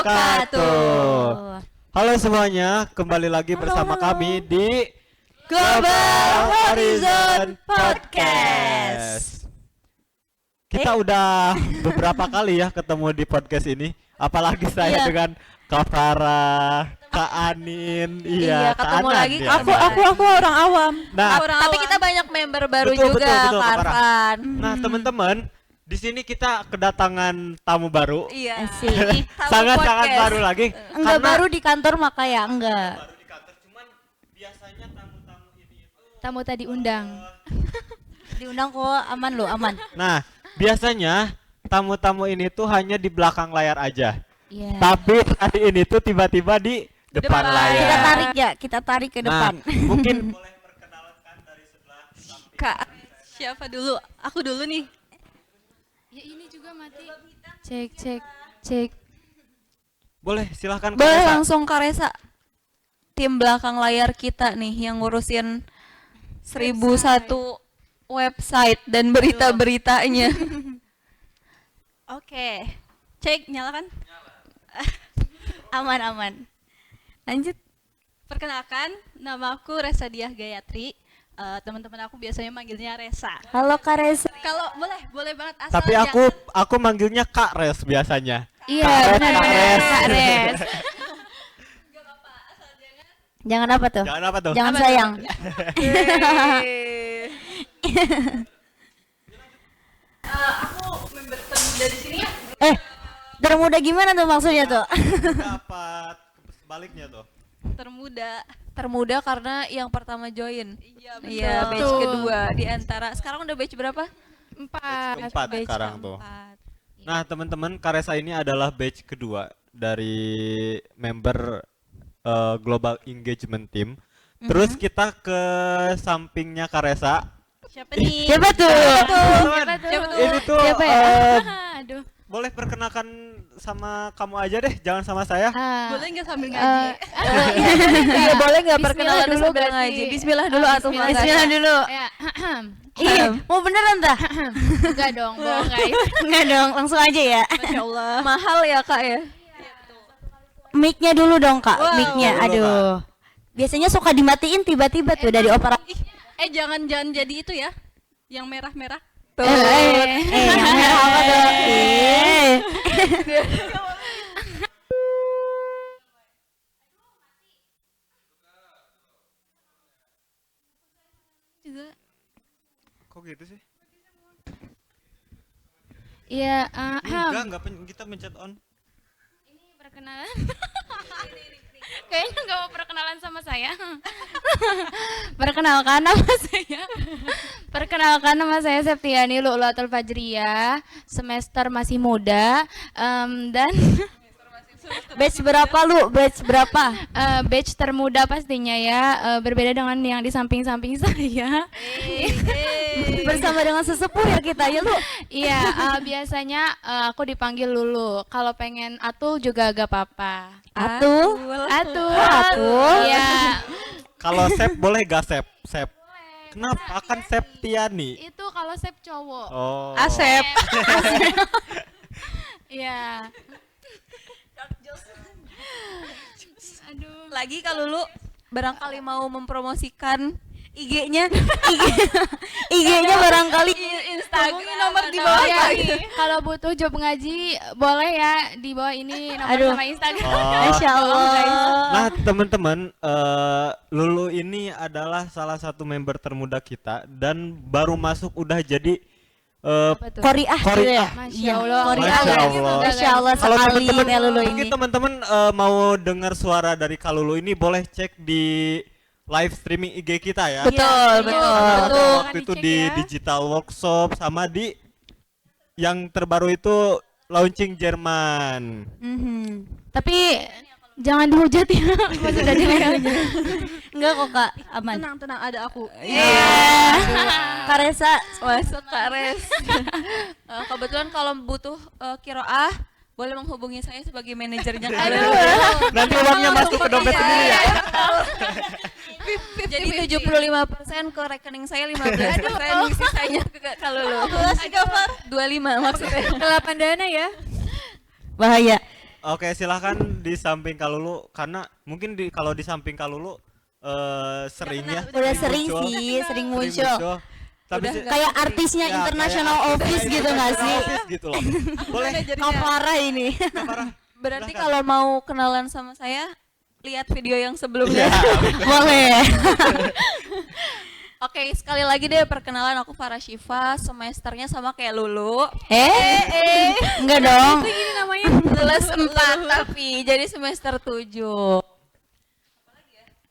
wabarakatuh. Halo semuanya, kembali lagi bersama kami di Global Horizon Podcast. Kita udah beberapa kali ya ketemu di podcast ini. Apalagi saya dengan Kak Farah, Kak Anin, Iya, Kak ketemu Anan lagi. ya. Aku orang awam. Nah, Tapi kita banyak member baru betul, juga, betul, Kak Farah. Arfan. Nah teman-teman, di sini kita kedatangan tamu baru. Iya. Asik. Sangat-sangat baru lagi. Enggak karena baru di kantor maka ya enggak. baru di kantor, cuman biasanya tamu-tamu ini itu Tamu tadi undang. Diundang kok aman loh, aman. Nah, biasanya tamu-tamu ini tuh hanya di belakang layar aja. Iya. Tapi hari ini tuh tiba-tiba di depan layar. Kita tarik ya, kita tarik ke depan. Nah, mungkin boleh perkenalkan dari sebelah samping. Kak, siapa dulu? Aku dulu nih. Ya ini juga mati. Cek. Boleh, silahkan Kak Boleh Resa. langsung Kak Resa. Tim belakang layar kita nih yang ngurusin 1001 website dan berita-beritanya. Oke. Cek, nyalakan. Aman. Lanjut. Perkenalkan, nama aku Resa Diah Gayatri. Teman-teman aku biasanya manggilnya Resa. Halo Kak Reza. Kalau boleh banget asal Tapi aku manggilnya Kak Res biasanya. Iya, Kak benar Res. Kak Res. Jangan apa tuh? Jangan apa tuh? Jangan sayang. Aku member termuda di sini ya. Termuda gimana tuh maksudnya tuh? Dapat sebaliknya tuh. Termuda karena yang pertama join. Iya, batch Betul. kedua di antara. Sekarang udah batch berapa? 4. Keempat Batch sekarang tuh. keempat. Nah, teman-teman, Karesa ini adalah batch kedua dari member Global Engagement Team. Terus kita ke sampingnya Karesa. Siapa nih? Siapa tuh? Siapa tuh? Ini tuh Siapa ya? Aduh. boleh perkenalkan sama kamu aja deh, jangan sama saya. Boleh nggak sambil ngaji? Iya, boleh nggak Bismillah perkenalan dulu sambil berarti. ngaji? Bismillah dulu atau Bismillah dulu. Ya, Iya, mau beneran tah? enggak dong, bohong guys. Enggak dong, langsung aja ya. Masya Allah. Mahal ya Kak ya? Mic-nya dulu dong Kak, Wow. mic-nya. Dulu, Aduh. Biasanya suka dimatiin tiba-tiba tuh dari opera. Jangan jadi itu ya. Yang merah-merah. Yang merah apa tuh? Kok gitu sih? Iya, Kita mencet on. ini perkenalan. Kayaknya nggak mau perkenalan sama saya. Perkenalkan nama saya Septiani Lu'lu'atul Fajriyah, semester masih muda, dan Batch berapa lu? Batch berapa? batch termuda pastinya ya, berbeda dengan yang di samping-samping saya. Bersama dengan sesepuh ya kita ya lu. Iya, biasanya aku dipanggil Lulu. Kalau pengen Atul juga gak apa-apa. Atul. Iya. Kalau Sep boleh gak Sep? Sep. Kenapa? Akan Septiani. Itu kalau Sep cowok. Oh. Asep. Iya. Aduh. Lagi kalau lu barangkali mau mempromosikan IG-nya. IG-nya barangkali Instagram nomor di atau bawah apa Ya, gitu. kalau butuh job ngaji boleh ya di bawah ini nomor Aduh. sama Instagram. Oh. Masya Allah. Nah, teman-teman, Lulu ini adalah salah satu member termuda kita dan baru masuk udah jadi Apa tuh? Koriah gitu ya. Masya Allah. Koriah. Masya Allah. Masya Allah Kalau sekali teman-teman ya Lulu mungkin ini. teman-teman mau dengar suara dari Kak Lulu ini boleh cek di live streaming IG kita ya. Betul. Waktu itu Dicek di ya. Digital Workshop sama di yang terbaru itu launching Jerman. Tapi jangan dihujat ya. Pas udah dihujat. Enggak kok Kak, aman. Tenang, ada aku. Kak Resa, Masuk Kak Res. Kebetulan kalau butuh kiroah boleh menghubungi saya sebagai manajernya Kak Res. Nanti uangnya masuk ke dompet sendiri ya. Jadi 75% ke rekening saya, 15% sisanya ke kalau lu. 25 maksudnya. Kelapan dana ya. bahaya. Oke, silahkan di samping Kalulu karena mungkin kalau di samping Kalulu seringnya Udah sering sih, sering muncul. Tapi Kayak artisnya ya, International kayak Office gitu nggak sih? Office gitu loh. Boleh. Kafara ini. Parah. Berarti Silakan. kalau mau kenalan sama saya, lihat video yang sebelumnya. Ya, Boleh. Oke, sekali lagi deh perkenalan, aku Farah Syifa, semesternya sama kayak Lulu. Enggak dong. Ini namanya Kelas 4 tapi jadi semester 7.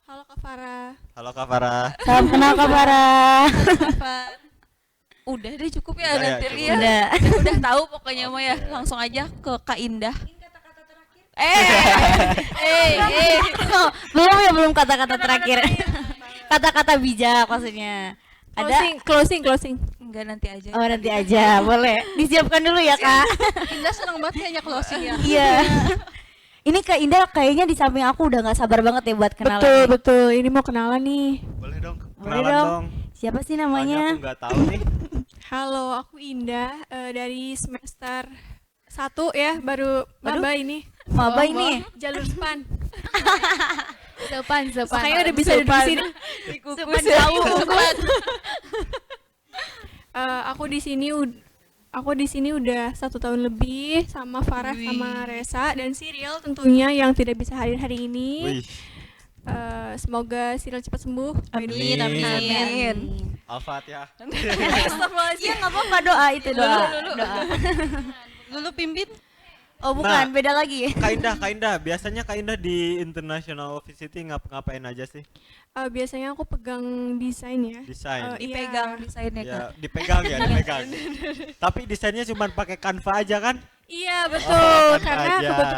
Halo Kak Farah. halo Kak Farah. Salam kenal Kafara. Udah deh cukup ya Udah ya, nanti cukup. ya. Udah. Udah tahu pokoknya mah ya. Langsung aja ke Kak Indah. Oh, belum kata-kata terakhir. Kata-kata bijak maksudnya. Ada? Closing. Enggak nanti aja. Oh nanti aja, boleh. Disiapkan dulu ya kak. Indah senang banget kayaknya closing ya. Iya. Ini Kak Indah kayaknya di samping aku udah nggak sabar banget ya buat kenalan. Betul. Ini mau kenalan nih. Boleh dong, Boleh kenalan dong. dong. Siapa sih Soalnya namanya? aku nggak tahu nih. Halo, aku Indah dari semester 1 ya, baru maba ini. Maba ini. Jalur SPAN. Sepan. Makanya udah bisa duduk di sini. Sepan jauh. Aku di sini udah 1 tahun lebih sama Farah sama Resa dan Siril tentunya yang tidak bisa hadir hari ini. Wih, Semoga Siril cepat sembuh. Amin. Amin. Al-Fatihah. Iya nggak apa-apa doa itu doa. Doa. Lulu pimpin. Oh bukan, beda lagi. Kak Indah, biasanya Kak Indah di International Office City ngapain aja sih? Biasanya aku pegang desain ya. Desain. Iya. Dipegang desainnya Ya, Kak. dipegang. Tapi desainnya cuma pakai Canva aja kan? Iya betul, Canva karena aja. kebetulan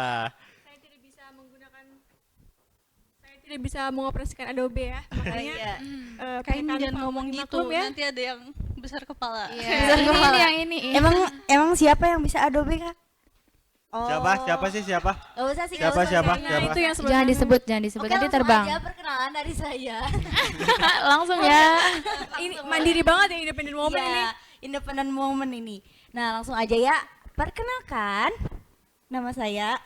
saya tidak bisa mengoperasikan Adobe ya, makanya Iya. pakai Canva. Maklum ya. Nanti ada yang besar kepala. Besar Ini kepala. yang ini. Emang siapa yang bisa Adobe kak? Oh. Siapa sih? Gak usah sih. Siapa? Nah, itu yang Jangan disebut nanti Oke, terbang. aja perkenalan dari saya. Langsung ya. ini mandiri banget ya independent woman ini. Iya, independent woman ini. Nah langsung aja ya, perkenalkan nama saya.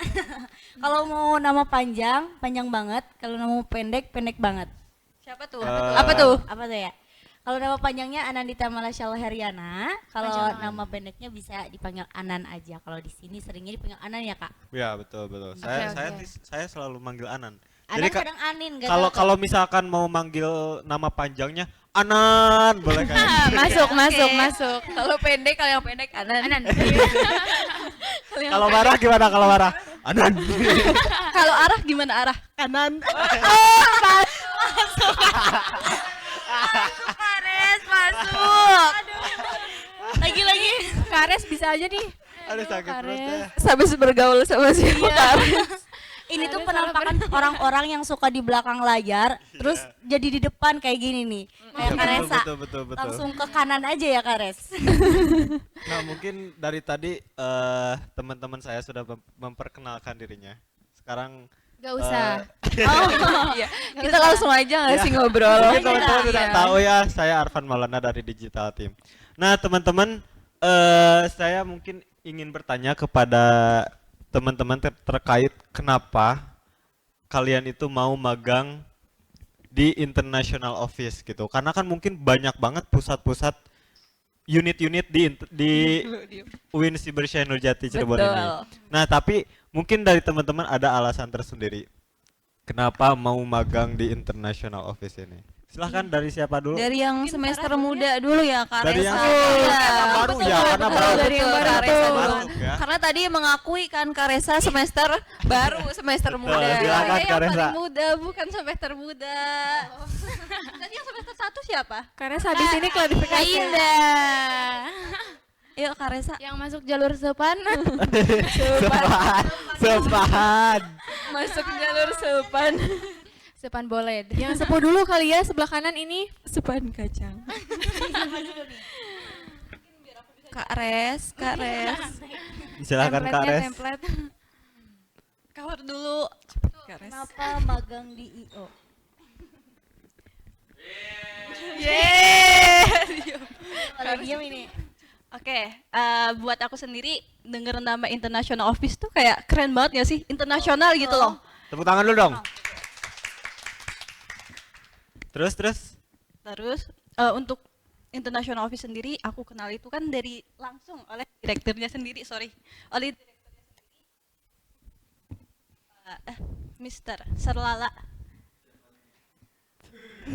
Kalau mau nama panjang banget. Kalau nama pendek banget. Siapa tuh? Apa tuh? Apa tuh ya? Kalau nama panjangnya Anandita Malasyal Heriana. Kalau nama pendeknya bisa dipanggil Anan aja. Kalau di sini seringnya dipanggil Anan ya kak. Ya, betul. Saya selalu manggil Anan. Anan Jadi kadang Anin. nggak kalau tahu. kalau misalkan mau manggil nama panjangnya Anan, boleh kan? Masuk. Kalau pendek, kalau yang pendek Anan. Kalau marah gimana kalau marah? Anan. Kalau arah gimana arah? Kanan. Kares masuk. Lagi. Kares bisa aja nih. Aduh sakit perut ya. Habis bergaul sama siapa? Ini tuh penampakan orang-orang yang suka di belakang layar, terus jadi di depan kayak gini nih. Kayak Karesa. Betul. Langsung ke kanan aja ya Kares. Nah, mungkin dari tadi teman-teman saya sudah memperkenalkan dirinya. Sekarang Gak usah. Iya. Kita langsung aja nggak sih ngobrol? mungkin teman-teman Iya. sudah tahu ya, saya Arfan Maulana dari Digital Team. Nah, teman-teman, saya mungkin ingin bertanya kepada teman-teman terkait kenapa kalian itu mau magang di International Office gitu. Karena kan mungkin banyak banget pusat-pusat unit-unit di UIN Cybershine Nurjati Cirebon ini. Betul. Nah, tapi mungkin dari teman-teman ada alasan tersendiri kenapa mau magang di International Office ini. Silahkan dari siapa dulu? Dari yang semester muda dulu ya Kak Dari yang Resa. karena baru ya, karena baru. Dari yang baru Kak Resa tuh. dulu. Ya. Karena tadi mengakui kan Kak Resa semester baru, semester muda. Silakan, Kak Resa. muda, bukan semester muda. Tadi yang semester 1 siapa? Kares habis ini klarifikasi. Indah. Yuk Kak Resa, Yang masuk jalur sepan. Sepahan. masuk jalur sepan. Sepan boleh. Yang sepuh dulu kali ya, sebelah kanan ini. Sepan kacang. Kak Res. Silakan Kak Res. Template. Cover dulu. Kak Res. Kenapa magang di IO? Yeay. Kalau diam ini. Oke, buat aku sendiri denger nama International Office tuh kayak keren banget ya sih, internasional gitu loh. Tepuk tangan dulu dong. Terus Terus untuk International Office sendiri aku kenal itu kan dari langsung oleh direkturnya sendiri, oleh direkturnya sendiri, Mr. Serlala.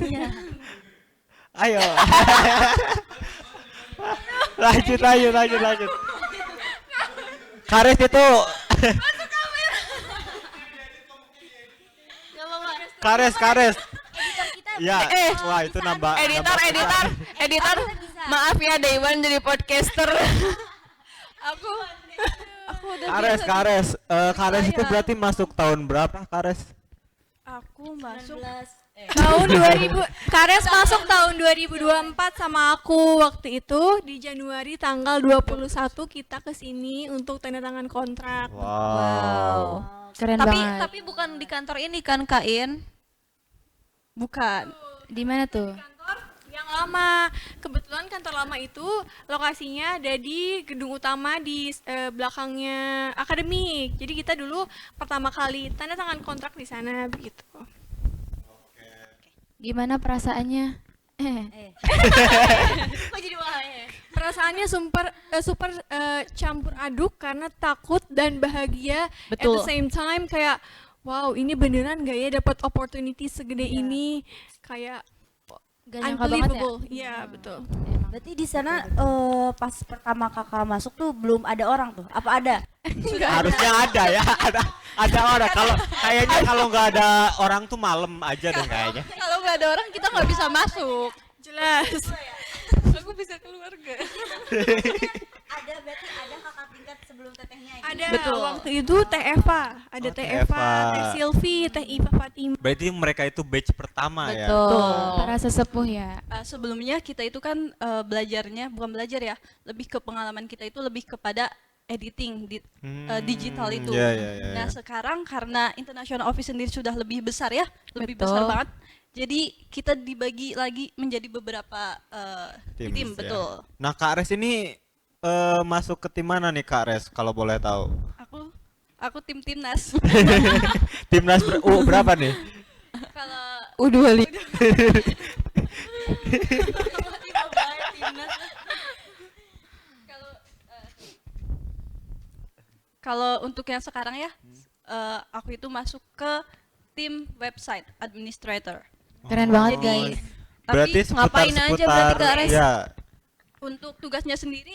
Iya. ayo. lanjut. Kares itu Kares. Ya, wah itu nambah Editor. Maaf ya Daiwan jadi podcaster. Aku udah Kares. Kares itu berarti masuk tahun berapa, Kares? aku masuk Tahun 2000, Kares masuk tahun 2024 sama aku waktu itu di Januari tanggal 21 kita kesini untuk tanda tangan kontrak. Wow. Keren Tapi banget. tapi bukan di kantor ini kan Kain? bukan. Di mana tuh? Kantor yang lama. Kebetulan kantor lama itu lokasinya ada di gedung utama di belakangnya akademik. Jadi kita dulu pertama kali tanda tangan kontrak di sana begitu. Gimana perasaannya? Kok jadi bahaya? Perasaannya super campur aduk karena takut dan bahagia at the Betul. same time kayak wow ini beneran gak ya dapat opportunity segede ini kayak Gak nyangka banget ya? unbelievable. Iya betul. Berarti di sana pas pertama kakak masuk tuh belum ada orang tuh? Apa ada? Harusnya ada ya, ada orang. Kalau nggak ada orang tuh malam aja deh kayaknya. Kalau nggak ada orang kita nggak bisa masuk. Jelas. Aku bisa keluar gak? Ada berarti ada kakak tingkat sebelum tetehnya ini. Ada Betul. waktu itu Teh Eva, ada Oh, Teh Teh Eva, Eva. Teh Silvi, Teh Iva Fatima. Berarti mereka itu batch pertama ya. Betul. Para sesepuh ya. Sebelumnya kita itu kan belajarnya bukan belajar ya, lebih ke pengalaman kita itu lebih kepada editing digital itu. Iya. Nah sekarang karena International Office sendiri sudah lebih besar ya, lebih Betul. besar banget. Jadi kita dibagi lagi menjadi beberapa tim, ya. betul. Nah, Kak Res ini masuk ke tim mana nih, Kak Res, kalau boleh tahu? Aku timnas. Timnas berapa nih? Kalau U25. kalau untuk yang sekarang ya, aku itu masuk ke tim website administrator. Keren banget Jadi, guys. Berarti ngapain aja berarti, Kak Res? Ya. Untuk tugasnya sendiri,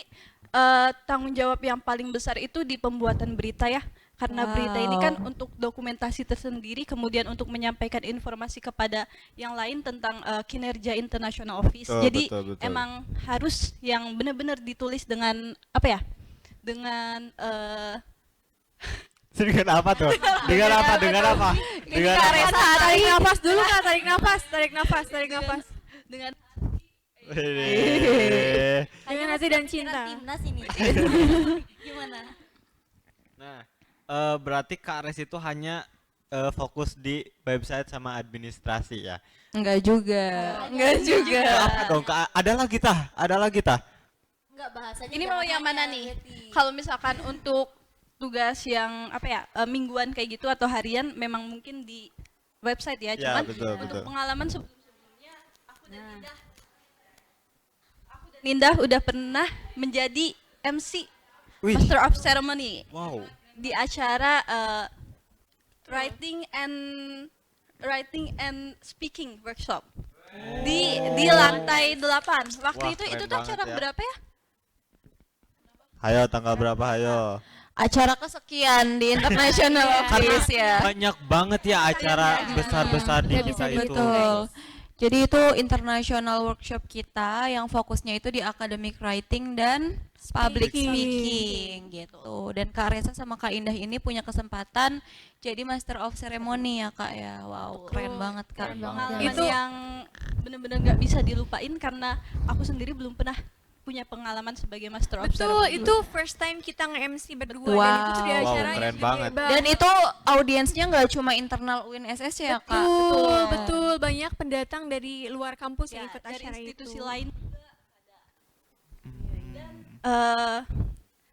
tanggung jawab yang paling besar itu di pembuatan berita ya. Karena berita ini kan untuk dokumentasi tersendiri, kemudian untuk menyampaikan informasi kepada yang lain tentang kinerja International Office. Betul, Jadi betul. emang harus yang benar-benar ditulis dengan apa ya? Dengan Dengan apa tuh? Dengan apa? Dengan apa? Dengan Kak apa? Resa Tarik nafas dulu Kak, tarik nafas. dengan Wih. Dengan hati dan cinta. Timnas ini. Gimana? Nah, berarti Kak Res itu hanya fokus di website sama administrasi ya? Enggak juga. Apa dong? Kak? Ada lagi tah? Enggak bahasanya. ini mau yang mana nih? Kalau misalkan untuk tugas yang apa ya mingguan kayak gitu atau harian memang mungkin di website ya, Ya, cuman betul, untuk betul. pengalaman sebelumnya aku dan Nindah udah pernah menjadi MC Wih. Master of Ceremony Wow. di acara writing and speaking workshop di lantai 8. Waktu Wah, itu keren tuh acara banget ya. berapa ya? Hayo, tanggal berapa? Hayo. Acara kesekian di International Office ya. Banyak banget ya acara besar-besar di Nggak bisa kita itu. Betul. Jadi itu international workshop kita yang fokusnya itu di academic writing dan public speaking gitu. Dan Kak Resa sama Kak Indah ini punya kesempatan jadi Master of Ceremony ya Kak ya. Wow, keren banget Kak. Pengalaman Itu- yang benar-benar nggak bisa dilupain karena aku sendiri belum pernah punya pengalaman sebagai Master of Betul, Ceremony. itu first time kita nge-MC berdua Wow. dan itu di Wow, acara keren yang gede banget. Dan itu audiensnya nggak cuma internal UNSS ya Kak. betul, banyak pendatang dari luar kampus Ya, yang ikut dari acara institusi itu. lain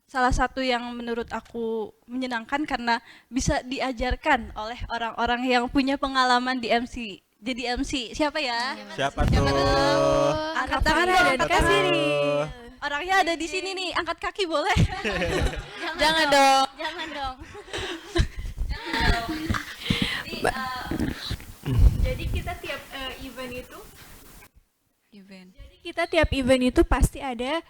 salah satu yang menurut aku menyenangkan karena bisa diajarkan oleh orang-orang yang punya pengalaman di MC. Jadi MC siapa ya? Siapa tuh? Angkat tangan dan Siapa kasih. tuh? Orangnya ada di sini nih, angkat kaki boleh? Jangan dong. Jangan dong. Jadi kita tiap event itu Event. kita tiap event itu pasti ada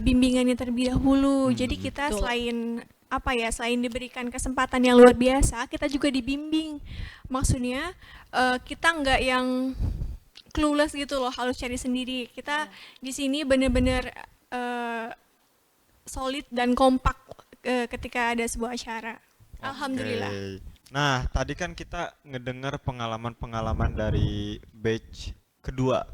bimbingannya terlebih dahulu. Jadi kita selain apa ya, selain diberikan kesempatan yang luar biasa, kita juga dibimbing. Maksudnya kita nggak yang clueless gitu loh, harus cari sendiri. Kita di sini bener-bener solid dan kompak ketika ada sebuah acara. Alhamdulillah. Oke. Nah, tadi kan kita ngedengar pengalaman-pengalaman dari batch kedua.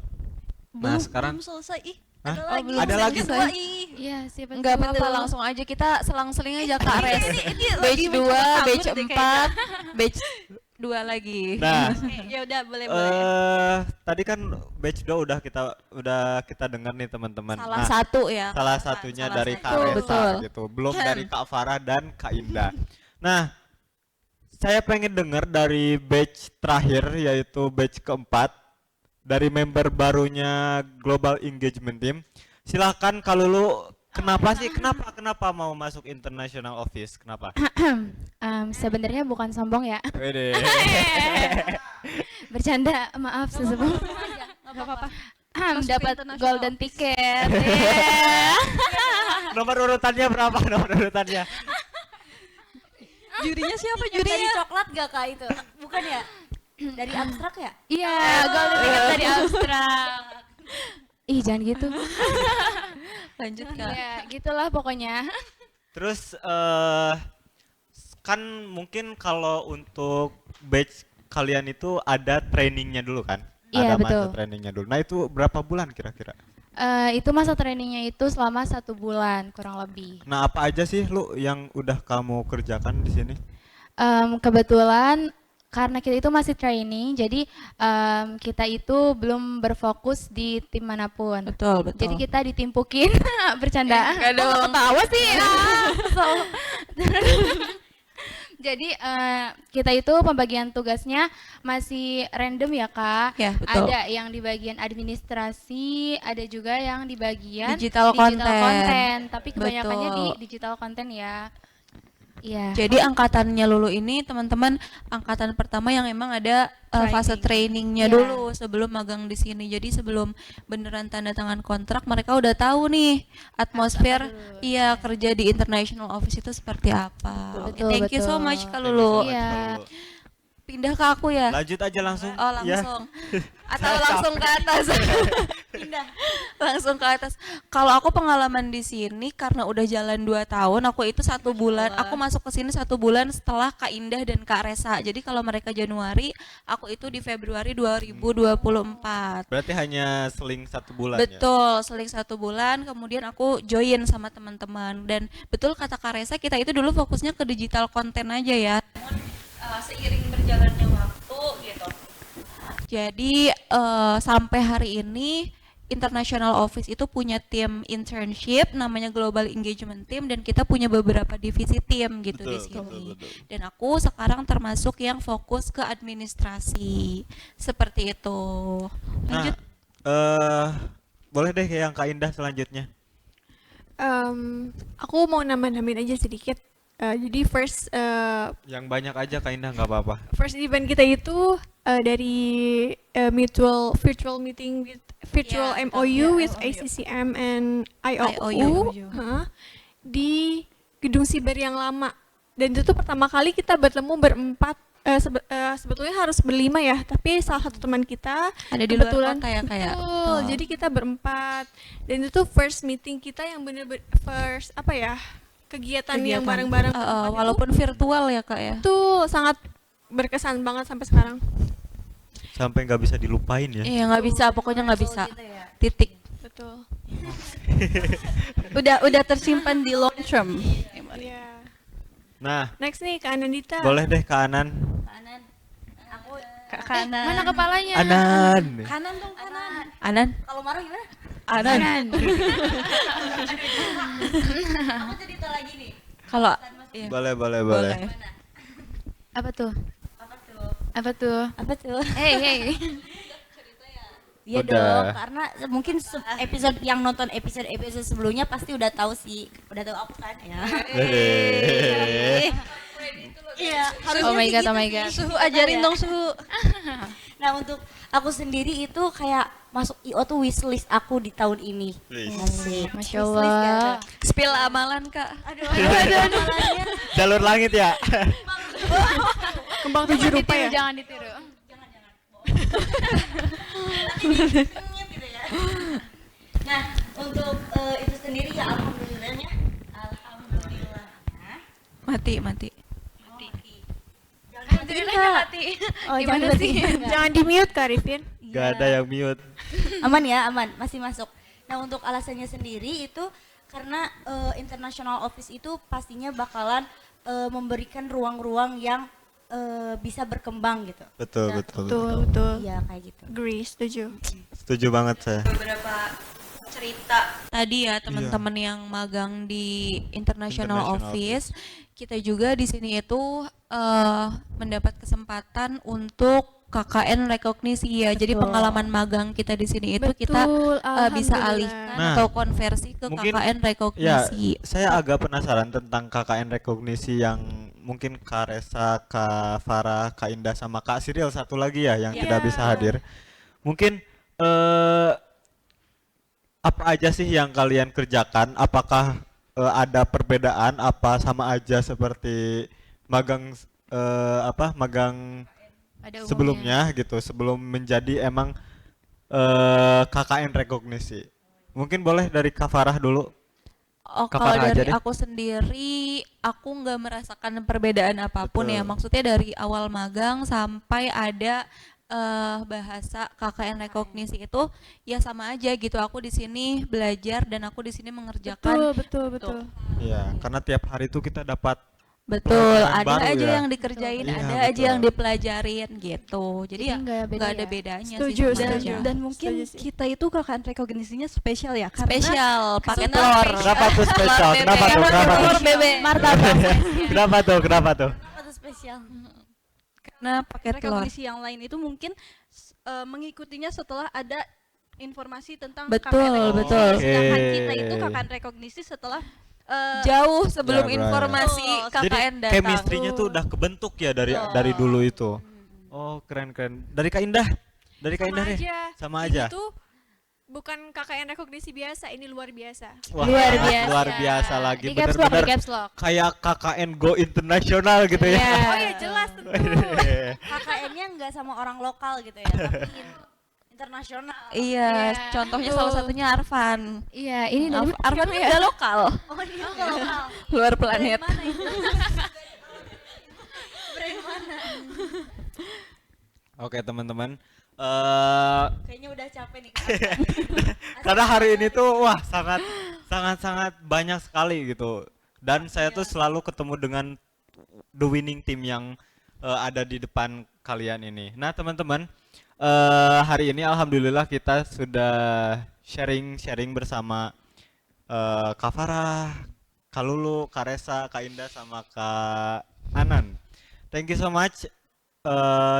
Nah, sekarang Belum selesai. Ih, Hah? ada Oh, lagi. belum Ada lagi? Kedua, ih. Iya, siapa Enggak tahu. apa-apa, langsung aja kita selang-seling aja Kak Res. Batch lagi 2, mencoba kabur batch deh 4, batch 2 lagi. nah, Ya udah boleh. tadi kan batch 2 udah kita dengar nih teman-teman. Salah Nah, satu ya. salah satunya salah dari satu. Kak Resa Betul. gitu. Belum dari Kak Farah dan Kak Indah. Nah, saya pengen dengar dari batch terakhir yaitu batch keempat dari member barunya Global Engagement Team. Silakan kalau lu kenapa mau masuk International Office? Kenapa? Sebenarnya bukan sombong ya. Wede. Bercanda, maaf sesebut. Enggak apa-apa. Dapat international golden office. ticket. Nomor urutannya berapa? Nomor urutannya? Jurinya siapa Dari jurinya? coklat gak Kak itu? Bukan ya? Dari abstrak ya? Iya, golden ticket dari abstrak. Ih, jangan gitu. Lanjut Kak. Ya, gitulah pokoknya. Terus kan mungkin kalau untuk batch kalian itu ada trainingnya dulu kan? Iya, Ada masa betul. trainingnya dulu. Nah itu berapa bulan kira-kira? Itu masa trainingnya itu selama 1 bulan kurang lebih. Nah apa aja sih lu yang udah kamu kerjakan di sini? Kebetulan karena kita itu masih training, jadi kita itu belum berfokus di tim manapun. Betul, betul. Jadi kita ditimpukin bercanda. enggak dong. Kok ketawa sih. Jadi kita itu pembagian tugasnya masih random ya Kak. Ya, betul. Ada yang di bagian administrasi, ada juga yang di bagian Digital content. Tapi kebanyakannya di Betul. digital content ya. Iya. Jadi angkatannya Lulu ini teman-teman angkatan pertama yang emang ada fase trainingnya Iya. dulu sebelum magang di sini. Jadi sebelum beneran tanda tangan kontrak mereka udah tahu nih atmosfer iya kerja di international office itu seperti apa. Oke, Betul, thank you so betul. much Kak Lulu. Iya. Pindah ke aku ya. Lanjut aja langsung. Oh Ya. langsung. Atau langsung ke atas. Pindah. Langsung ke atas. Kalau aku pengalaman di sini karena udah jalan 2 tahun, aku itu 1 bulan. Aku masuk ke sini 1 bulan setelah Kak Indah dan Kak Resa. Jadi kalau mereka Januari, aku itu di Februari 2024. Berarti hanya seling 1 bulan ya? Betul, seling 1 bulan. Kemudian aku join sama teman-teman. Dan betul kata Kak Resa, kita itu dulu fokusnya ke digital content aja ya. Seiring berjalannya waktu gitu. Jadi sampai hari ini International Office itu punya tim internship namanya Global Engagement Team dan kita punya beberapa divisi tim gitu di Betul, sini. betul. Dan aku sekarang termasuk yang fokus ke administrasi. Seperti itu. Nah, Lanjut. boleh deh yang Kak Indah selanjutnya. Aku mau nambah-nambahin aja sedikit. Jadi Yang banyak aja Kak Indah nggak apa-apa. first event kita itu dari virtual meeting with virtual Ya, MOU betul. with ACCM and IOU, IOU. di gedung siber yang lama. Dan itu tuh pertama kali kita bertemu berempat. Sebetulnya harus berlima ya, tapi salah satu teman kita Ada di luar kebetulan kota ya kayak. betul, jadi kita berempat. Dan itu first meeting kita yang bener-bener first apa ya, kegiatan yang bareng-bareng. berempat itu Walaupun virtual ya Kak ya. tuh sangat berkesan banget sampai sekarang. Sampai nggak bisa dilupain ya. Iya nggak bisa, pokoknya nggak bisa. Gitu ya. Titik. Betul. Udah tersimpan di long term. Iya. Nah, Next nih Kak Anandita. boleh deh Kak Anan. Kanan. Aku Ke kanan. Mana kepalanya? Anan. kanan dong kanan. Anan, Kalau marah gimana? Anan. Aku cerita lagi nih. Kalau iya. Boleh. Apa tuh? Apa tuh? Apa tuh? Apa tuh? Hey. Iya Udah. dong, karena mungkin episode yang nonton episode sebelumnya pasti udah tahu sih, udah tahu aku kan ya. Iya, harusnya Oh my sih god, gitu oh my sih. god. Suhu ajarin dong suhu. Nah untuk aku sendiri itu kayak masuk IO tuh wishlist aku di tahun ini. Wih. Asik. Masya Wishlist ya. Allah. Spill amalan Kak. Aduh, amalannya. Jalur langit ya. Kembang 7 rupa ya. Jangan ditiru. Gitu ya. Nah untuk itu sendiri ya alhamdulillahnya, alhamdulillah. Mati. Oh, Gimana jangan sih? berhenti. Jangan di mute Kak Arifin. Gak ada yang mute. Aman ya, aman, masih masuk. Nah untuk alasannya sendiri itu karena international office itu pastinya bakalan memberikan ruang-ruang yang bisa berkembang gitu. Betul. Betul. Iya kayak gitu. Agree, setuju. Setuju banget saya. Beberapa cerita tadi ya teman-teman yang magang di International International Office, kita juga di sini itu mendapat kesempatan untuk KKN rekognisi ya. Jadi Betul. pengalaman magang kita di sini itu kita Betul, bisa alhamdulillah. alihkan Nah, atau konversi ke mungkin- KKN Ya, rekognisi. saya agak penasaran tentang KKN rekognisi yang mungkin Kak Resa, Kak Farah, Kak Indah sama Kak Siril satu lagi ya yang tidak bisa hadir. Mungkin apa aja sih yang kalian kerjakan? Apakah ada perbedaan apa sama aja seperti magang magang Pada umumnya. sebelumnya gitu, sebelum menjadi emang KKN rekognisi? Mungkin boleh dari Kak Farah dulu. Oh, Kak kalau Farah aja dari deh. aku sendiri, aku nggak merasakan perbedaan apapun ya. Betul. Maksudnya dari awal magang sampai ada bahasa KKN rekognisi itu ya sama aja gitu. Aku di sini belajar dan aku di sini mengerjakan. Betul. Iya, karena tiap hari itu kita dapat Betul, pelajaran ada baru aja ya. yang dikerjain, Iya, ada aja betul. yang dipelajarin gitu. Jadi ya nggak beda nggak ada ya? bedanya Setuju, sih sama setuju. aja. Dan mungkin Setuju sih. kita itu KKN rekognisinya spesial ya karena Spesial, pakai Karena telur. Kenapa tuh spesial? Telur Kenapa bebek. tuh? Kenapa tuh? telur bebek. Martabak. Kenapa tuh? Apa tuh spesial? Karena pakai telur. Rekognisi yang lain itu mungkin mengikutinya setelah ada informasi tentang Betul, KKN rekognisi. betul. Sedangkan Oke. kita itu KKN rekognisi setelah Jauh sebelum Ya, Bray. informasi Jadi KKN datang. chemistry-nya tuh udah kebentuk ya dari dulu itu. Oh, keren. Dari Kak Indah. Dari Kak Indah deh. Sama aja. Ini tuh bukan KKN rekognisi biasa, ini luar biasa. Wah, Luar biasa. luar biasa lagi. Di caps lock, Bener-bener di caps lock. kayak KKN Go internasional gitu ya. Oh ya jelas tentu. KKN-nya nggak sama orang lokal gitu ya, tapi internasional. Iya, contohnya salah satunya Arfan. Iya, ini dari Arfan kan udah lokal, Oh dia nggak lokal. luar planet. Mana itu? Brand mana? Oke, teman-teman. Kayaknya udah capek nih. Karena hari ini tuh wah sangat banyak sekali gitu. Dan saya tuh selalu ketemu dengan the winning team yang ada di depan kalian ini. Nah, teman-teman, hari ini alhamdulillah kita sudah sharing bersama Kak Farah, Kak Lulu, Kak Resa, Kak Indah sama Kak Anan. Thank you so much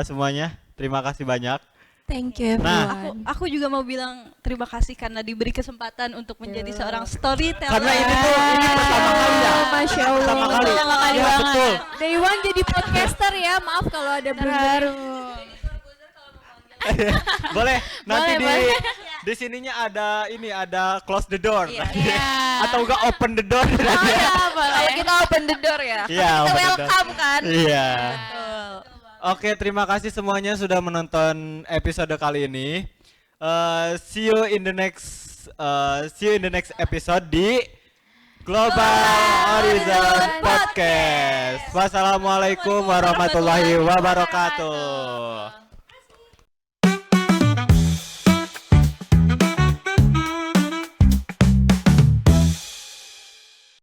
semuanya. Terima kasih banyak. Thank you Nah, everyone. aku juga mau bilang terima kasih karena diberi kesempatan untuk menjadi seorang storyteller. Karena ini pertama kali ya. Masya Allah. Pertama kali. Ya, betul. Day one jadi podcaster ya, maaf kalau ada blunder. Boleh nanti Boleh, di sininya ada close the door Iya. atau enggak open the door. Kalau kita open the door ya, Iya, kita open the door. welcome kan. Iya. Betul. Oke, terima kasih semuanya sudah menonton episode kali ini. See you in the next episode di Global Horizon Podcast. Wassalamualaikum warahmatullahi wabarakatuh.